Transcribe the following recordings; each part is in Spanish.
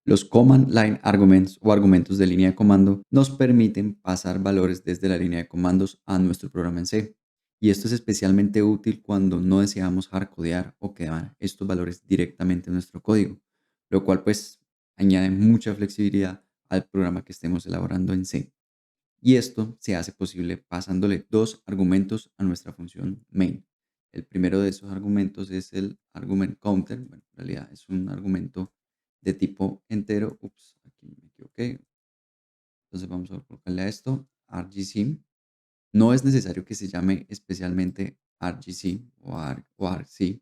Los command line arguments o argumentos de línea de comando nos permiten pasar valores desde la línea de comandos a nuestro programa en C. Y esto es especialmente útil cuando no deseamos hardcodear o quedar estos valores directamente en nuestro código, lo cual pues añade mucha flexibilidad al programa que estemos elaborando en C. Y esto se hace posible pasándole dos argumentos a nuestra función main. El primero de esos argumentos es el argument counter. Bueno, en realidad es un argumento de tipo entero. Ups, aquí me equivoqué. Entonces vamos a colocarle a esto argc. No es necesario que se llame especialmente argc o argc,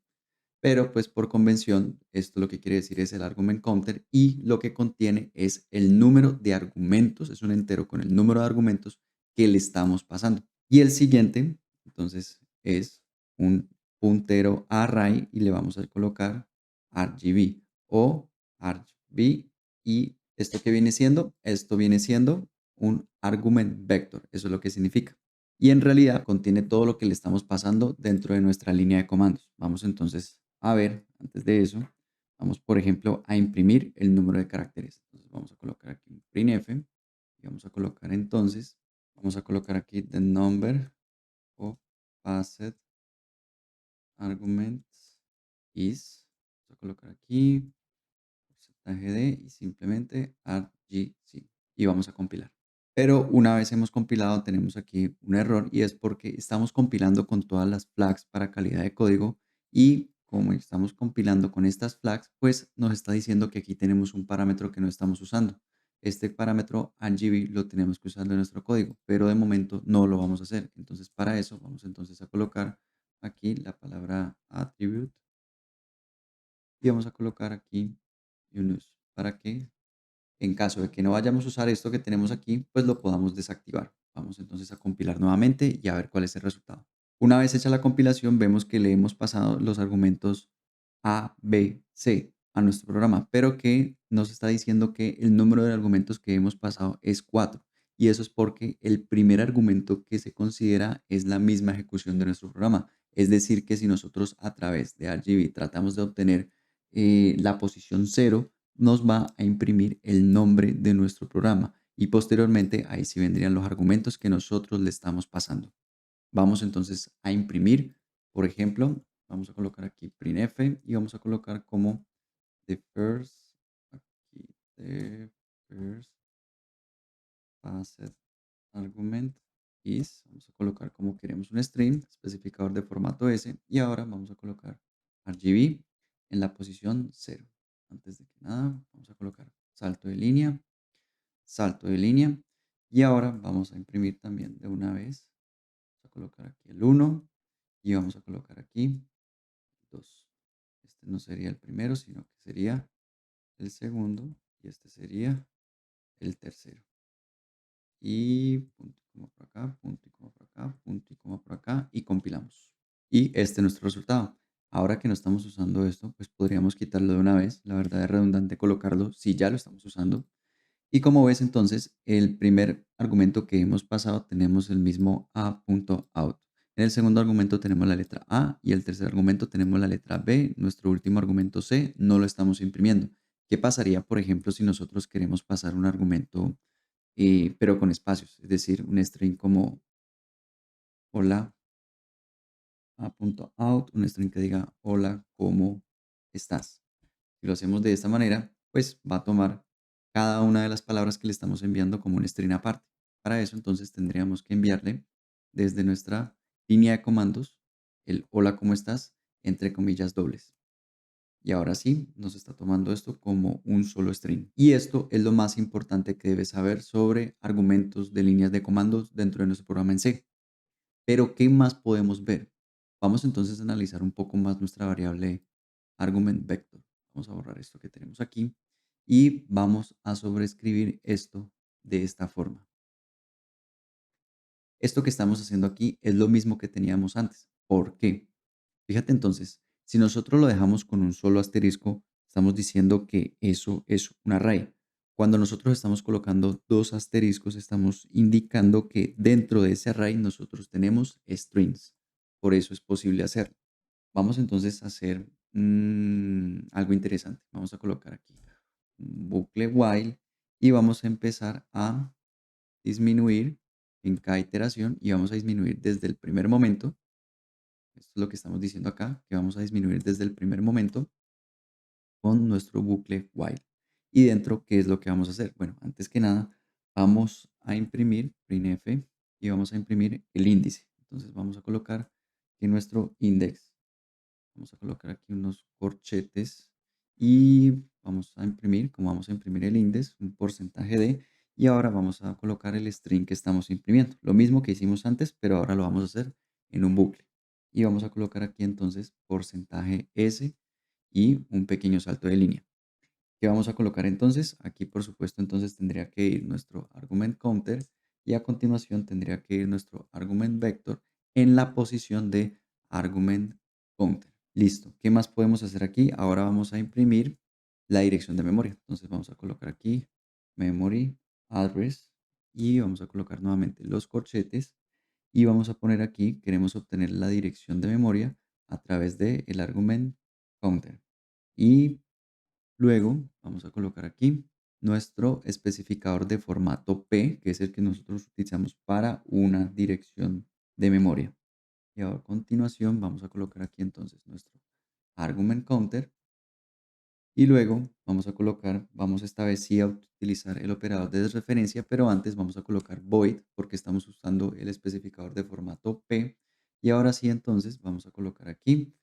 pero pues por convención, esto lo que quiere decir es el argument counter y lo que contiene es el número de argumentos, es un entero con el número de argumentos que le estamos pasando. Y el siguiente, entonces, es un puntero array y le vamos a colocar RGB o RGB. ¿Y esto qué viene siendo? Esto viene siendo un argument vector, eso es lo que significa. Y en realidad contiene todo lo que le estamos pasando dentro de nuestra línea de comandos. Vamos entonces a ver, antes de eso, vamos por ejemplo a imprimir el número de caracteres. Entonces vamos a colocar aquí un printf y vamos a colocar entonces, vamos a colocar aquí the number of passed arguments is, vamos a colocar aquí porcentaje de y simplemente argc y vamos a compilar. Pero una vez hemos compilado, tenemos aquí un error y es porque estamos compilando con todas las flags para calidad de código y como estamos compilando con estas flags, pues nos está diciendo que aquí tenemos un parámetro que no estamos usando. Este parámetro RGB lo tenemos que usar en nuestro código, pero de momento no lo vamos a hacer. Entonces para eso vamos entonces a colocar aquí la palabra attribute y vamos a colocar aquí unuse para que en caso de que no vayamos a usar esto que tenemos aquí, pues lo podamos desactivar. Vamos entonces a compilar nuevamente y a ver cuál es el resultado. Una vez hecha la compilación, vemos que le hemos pasado los argumentos A, B, C a nuestro programa, pero que nos está diciendo que el número de argumentos que hemos pasado es 4. Y eso es porque el primer argumento que se considera es la misma ejecución de nuestro programa. Es decir, que si nosotros a través de RGB tratamos de obtener la posición 0, nos va a imprimir el nombre de nuestro programa y posteriormente ahí sí vendrían los argumentos que nosotros le estamos pasando. Vamos entonces a imprimir, por ejemplo, vamos a colocar aquí printf y vamos a colocar como the first, aquí, the first passed argument is, vamos a colocar como queremos un string, especificador de formato S, y ahora vamos a colocar RGB en la posición 0. Antes de que nada, vamos a colocar salto de línea, y ahora vamos a imprimir también de una vez. Vamos a colocar aquí el 1 y vamos a colocar aquí 2. Este no sería el primero, sino que sería el segundo, y este sería el tercero. Y punto y coma por acá, punto y coma por acá, punto y coma por acá y compilamos. Y este es nuestro resultado. Ahora que no estamos usando esto, pues podríamos quitarlo de una vez. La verdad es redundante colocarlo si ya lo estamos usando. Y como ves entonces, el primer argumento que hemos pasado tenemos el mismo a.out. En el segundo argumento tenemos la letra A y el tercer argumento tenemos la letra B. Nuestro último argumento C no lo estamos imprimiendo. ¿Qué pasaría, por ejemplo, si nosotros queremos pasar un argumento pero con espacios? Es decir, un string como hola a.out, un string que diga hola, ¿cómo estás? Si lo hacemos de esta manera, pues va a tomar cada una de las palabras que le estamos enviando como un string aparte. Para eso, entonces, tendríamos que enviarle desde nuestra línea de comandos el hola, ¿cómo estás? Entre comillas dobles. Y ahora sí, nos está tomando esto como un solo string. Y esto es lo más importante que debes saber sobre argumentos de líneas de comandos dentro de nuestro programa en C. Pero, ¿qué más podemos ver? Vamos entonces a analizar un poco más nuestra variable argument vector. Vamos a borrar esto que tenemos aquí y vamos a sobreescribir esto de esta forma. Esto que estamos haciendo aquí es lo mismo que teníamos antes. ¿Por qué? Fíjate entonces, si nosotros lo dejamos con un solo asterisco, estamos diciendo que eso es un array. Cuando nosotros estamos colocando dos asteriscos, estamos indicando que dentro de ese array nosotros tenemos strings. Por eso es posible hacerlo. Vamos entonces a hacer algo interesante. Vamos a colocar aquí un bucle while y vamos a empezar a disminuir en cada iteración y vamos a disminuir desde el primer momento. Esto es lo que estamos diciendo acá, que vamos a disminuir desde el primer momento con nuestro bucle while. Y dentro, ¿qué es lo que vamos a hacer? Bueno, antes que nada, vamos a imprimir printf y vamos a imprimir el índice. Entonces vamos a colocar aquí nuestro index. Vamos a colocar aquí unos corchetes y vamos a imprimir, como vamos a imprimir el índice, un porcentaje de, y ahora vamos a colocar el string que estamos imprimiendo. Lo mismo que hicimos antes, pero ahora lo vamos a hacer en un bucle. Y vamos a colocar aquí entonces porcentaje S y un pequeño salto de línea. ¿Qué vamos a colocar entonces? Aquí, por supuesto, entonces tendría que ir nuestro argument counter y a continuación tendría que ir nuestro argument vector en la posición de argument counter. Listo. ¿Qué más podemos hacer aquí? Ahora vamos a imprimir la dirección de memoria. Entonces vamos a colocar aquí memory address y vamos a colocar nuevamente los corchetes y vamos a poner aquí, queremos obtener la dirección de memoria a través del argument counter. Y luego vamos a colocar aquí nuestro especificador de formato P, que es el que nosotros utilizamos para una dirección de memoria. Y a continuación vamos a colocar aquí entonces nuestro argument counter y luego vamos a colocar, vamos esta vez sí a utilizar el operador de desreferencia, pero antes vamos a colocar void porque estamos usando el especificador de formato P. Y ahora sí entonces vamos a colocar aquí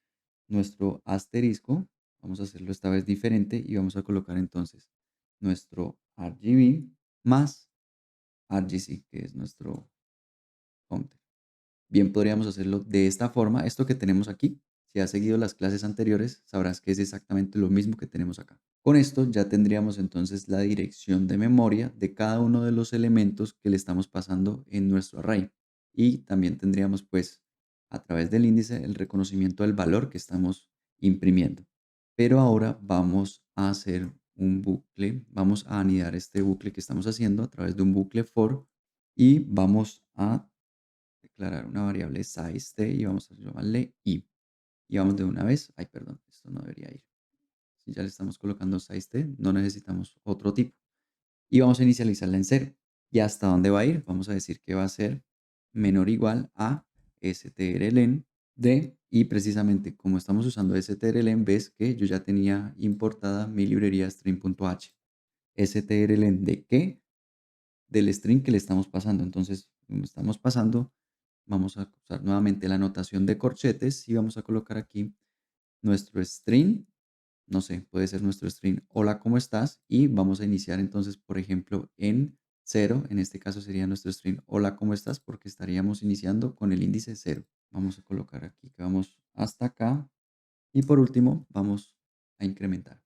nuestro asterisco, vamos a hacerlo esta vez diferente y vamos a colocar entonces nuestro RGB más RGC, que es nuestro counter. Bien, podríamos hacerlo de esta forma. Esto que tenemos aquí, si has seguido las clases anteriores, sabrás que es exactamente lo mismo que tenemos acá. Con esto ya tendríamos entonces la dirección de memoria de cada uno de los elementos que le estamos pasando en nuestro array. Y también tendríamos pues a través del índice el reconocimiento del valor que estamos imprimiendo. Pero ahora vamos a hacer un bucle, vamos a anidar este bucle que estamos haciendo a través de un bucle for y vamos a declarar una variable size y vamos a llamarle i. Y vamos de una vez, ay perdón, esto no debería ir. Si ya le estamos colocando size no necesitamos otro tipo. Y vamos a inicializarla en cero. ¿Y hasta dónde va a ir? Vamos a decir que va a ser menor o igual a strlen de, y precisamente como estamos usando strlen, ves que yo ya tenía importada mi librería string.h. strlen de qué? Del string que le estamos pasando. Entonces, como estamos pasando, vamos a usar nuevamente la notación de corchetes y vamos a colocar aquí nuestro string, no sé, puede ser nuestro string hola, ¿cómo estás? Y vamos a iniciar entonces, por ejemplo, en cero. En este caso sería nuestro string hola, ¿cómo estás? Porque estaríamos iniciando con el índice cero. Vamos a colocar aquí que vamos hasta acá. Y por último, vamos a incrementar.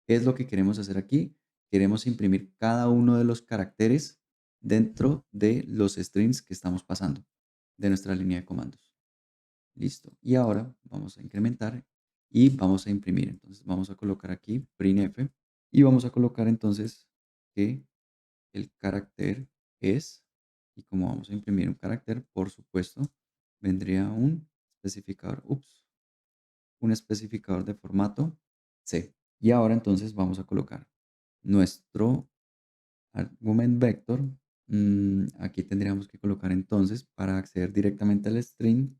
¿Qué es lo que queremos hacer aquí? Queremos imprimir cada uno de los caracteres dentro de los strings que estamos pasando de nuestra línea de comandos. Listo. Y ahora vamos a incrementar y vamos a imprimir. Entonces vamos a colocar aquí printf y vamos a colocar entonces que el carácter es, y como vamos a imprimir un carácter, por supuesto, vendría un especificador, un especificador de formato C. Y ahora entonces vamos a colocar nuestro argument vector. Aquí tendríamos que colocar entonces, para acceder directamente al string,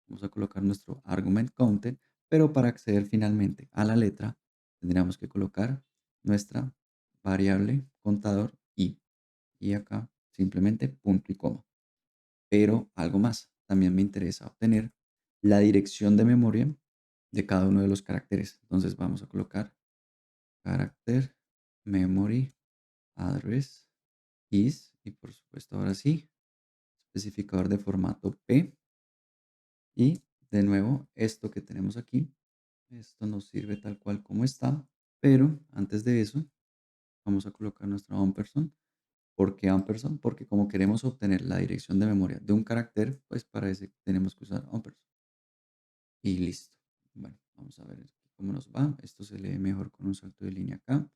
vamos a colocar nuestro argument counter, pero para acceder finalmente a la letra, tendríamos que colocar nuestra variable contador i. Y acá simplemente punto y coma. Pero algo más, también me interesa obtener la dirección de memoria de cada uno de los caracteres. Entonces vamos a colocar carácter memory address is y por supuesto ahora sí, especificador de formato P y de nuevo esto que tenemos aquí, esto nos sirve tal cual como está, pero antes de eso vamos a colocar nuestro ampersand. ¿Por qué ampersand? Porque como queremos obtener la dirección de memoria de un carácter, pues para eso tenemos que usar ampersand. Y listo. Bueno, vamos a ver cómo nos va. Esto se lee mejor con un salto de línea acá.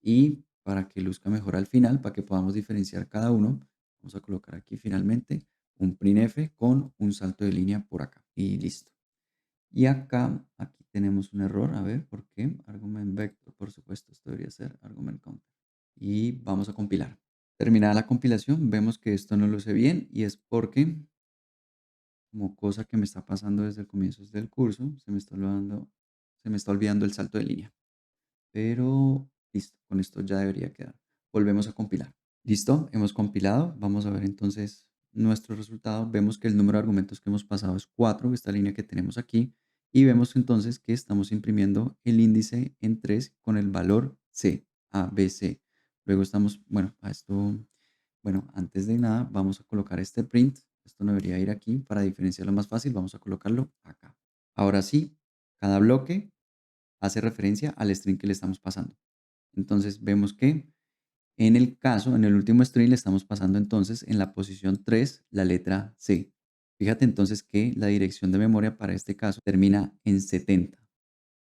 Y para que luzca mejor al final, para que podamos diferenciar cada uno, vamos a colocar aquí finalmente un printf con un salto de línea por acá. Y listo. Y acá, aquí tenemos un error. A ver, ¿por qué? Argument vector, por supuesto, esto debería ser argument counter. Y vamos a compilar. Terminada la compilación, vemos que esto no luce bien y es porque, como cosa que me está pasando desde el comienzo del curso, se me está olvidando el salto de línea. Pero listo, con esto ya debería quedar. Volvemos a compilar. Listo, hemos compilado. Vamos a ver entonces nuestro resultado. Vemos que el número de argumentos que hemos pasado es 4, esta línea que tenemos aquí. Y vemos entonces que estamos imprimiendo el índice en 3 con el valor C, A, B, C. Luego estamos, bueno, a esto, bueno, antes de nada vamos a colocar este print. Esto no debería ir aquí. Para diferenciarlo más fácil, vamos a colocarlo acá. Ahora sí, cada bloque hace referencia al string que le estamos pasando. Entonces vemos que en el caso, en el último string le estamos pasando entonces en la posición 3 la letra C. Fíjate entonces que la dirección de memoria para este caso termina en 70.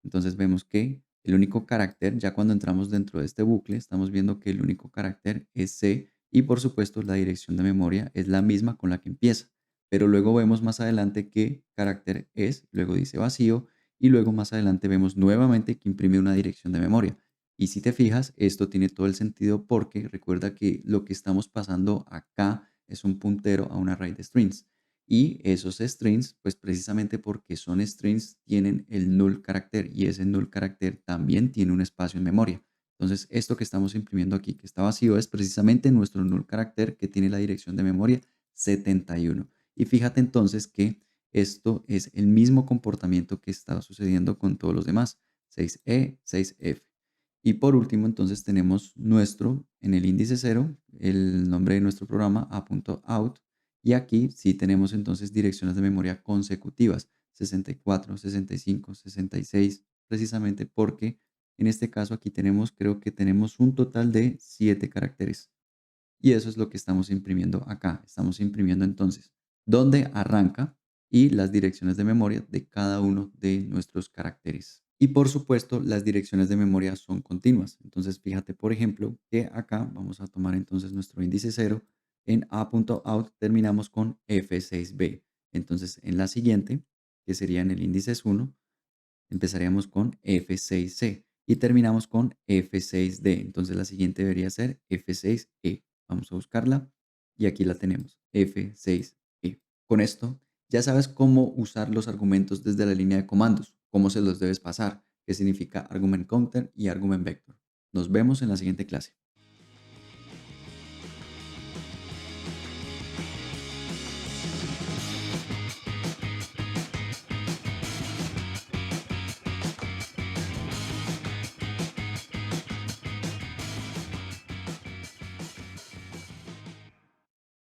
Entonces vemos que el único carácter, ya cuando entramos dentro de este bucle, estamos viendo que el único carácter es C y por supuesto la dirección de memoria es la misma con la que empieza. Pero luego vemos más adelante que carácter es, luego dice vacío y luego más adelante vemos nuevamente que imprime una dirección de memoria. Y si te fijas, esto tiene todo el sentido porque recuerda que lo que estamos pasando acá es un puntero a un array de strings. Y esos strings, pues precisamente porque son strings, tienen el null carácter y ese null carácter también tiene un espacio en memoria. Entonces, esto que estamos imprimiendo aquí, que está vacío, es precisamente nuestro null carácter que tiene la dirección de memoria 71. Y fíjate entonces que esto es el mismo comportamiento que está sucediendo con todos los demás, 6E, 6F. Y por último, entonces tenemos nuestro, en el índice 0, el nombre de nuestro programa, a.out, y aquí sí tenemos entonces direcciones de memoria consecutivas, 64, 65, 66, precisamente porque en este caso aquí tenemos, creo que tenemos un total de 7 caracteres. Y eso es lo que estamos imprimiendo acá. Estamos imprimiendo entonces dónde arranca y las direcciones de memoria de cada uno de nuestros caracteres. Y por supuesto, las direcciones de memoria son continuas. Entonces, fíjate, por ejemplo, que acá vamos a tomar entonces nuestro índice 0. En a.out terminamos con F6b. Entonces, en la siguiente, que sería en el índice 1, empezaríamos con F6C y terminamos con F6D. Entonces la siguiente debería ser F6E. Vamos a buscarla y aquí la tenemos, F6E. Con esto ya sabes cómo usar los argumentos desde la línea de comandos, cómo se los debes pasar, qué significa argument counter y argument vector. Nos vemos en la siguiente clase.